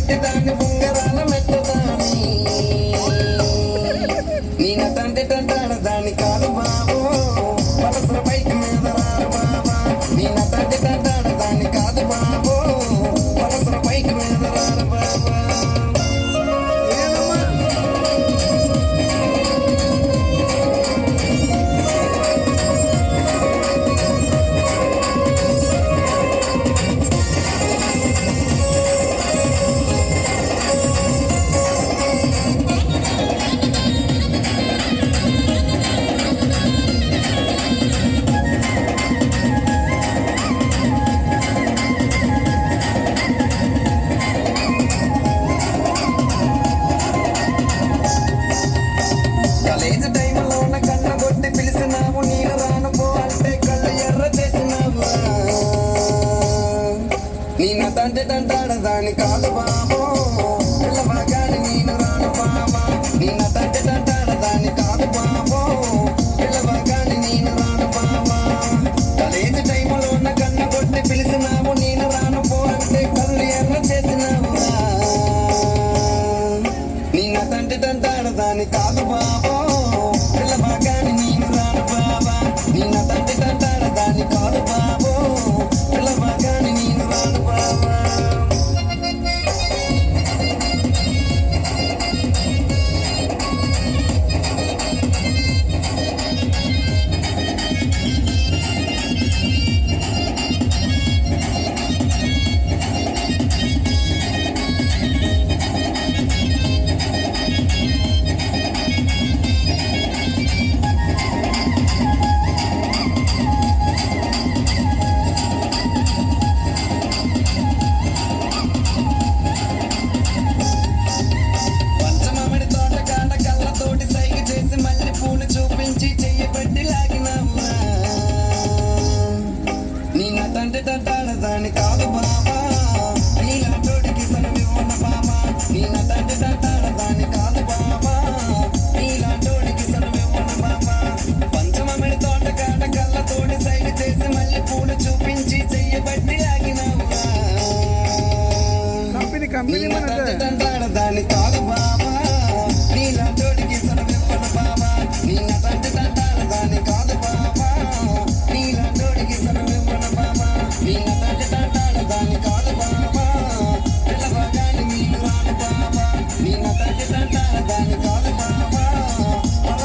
పెట్టి దాన్ని ఉంగరాల మెట్టదాని నేను తండ్రి తంటాడ దాన్ని కాదు బాబు పలసర బైక్ మీద రారు బాబా నేను తండ్రి తంటాడ దాన్ని కాదు బాబు పలసర బైక్ మీద రారు బాబా కాలేజ్ టైంలో ఉన్న కన్న కొట్టి పిలిచినావు నేను రాను పో అంటే కళ్ళు ఎర్ర చేసినావు నేను తండ్రి తంటాడ దాని కాదు బాబు పిల్లవాగాని నేను రాను బాబా నేను తండ్రి తంటాడ దాన్ని కాదు బాబు పిల్లవాగాని నేను రాను బాబా కాలేజ్ టైంలో ఉన్న కన్న కొట్టి పిలిచినావు నేను రాను పో అంటే కళ్ళు ఎర్ర చేసినావు నిన్న తండ్రి తంటాడ దాని కాదు బాబా పిల్లవాగాని నేను రాను బాబా నిన్న తండ్రి తంటాడ దాని కాదు బాబు పిల్లవాగాని నేను రాను బాబా పంచమామిడి తోట కాడ కళ్ళతోటి సైగ చేసి మళ్ళీ పూలు చూపించి చెయ్యబట్టి లాగినావు నిన్న తండ్రి తంటాడ దాని కాదు బాబా నీలాంటోడికి సెలవివ్వన బాబా నిన్న తండ్రి తంటాడ దాని కాదు బాబా నీలాంటోడికి సెలవివ్వన బాబా పంచమామిడి తోట కాడ కళ్ళతోటి సైగ చేసి మళ్ళీ పూలు చూపించి చెయ్యబట్టి లాగినావు కంపెనీ నిన్న తండ్రి తంటాడ దాని కాదు బాబా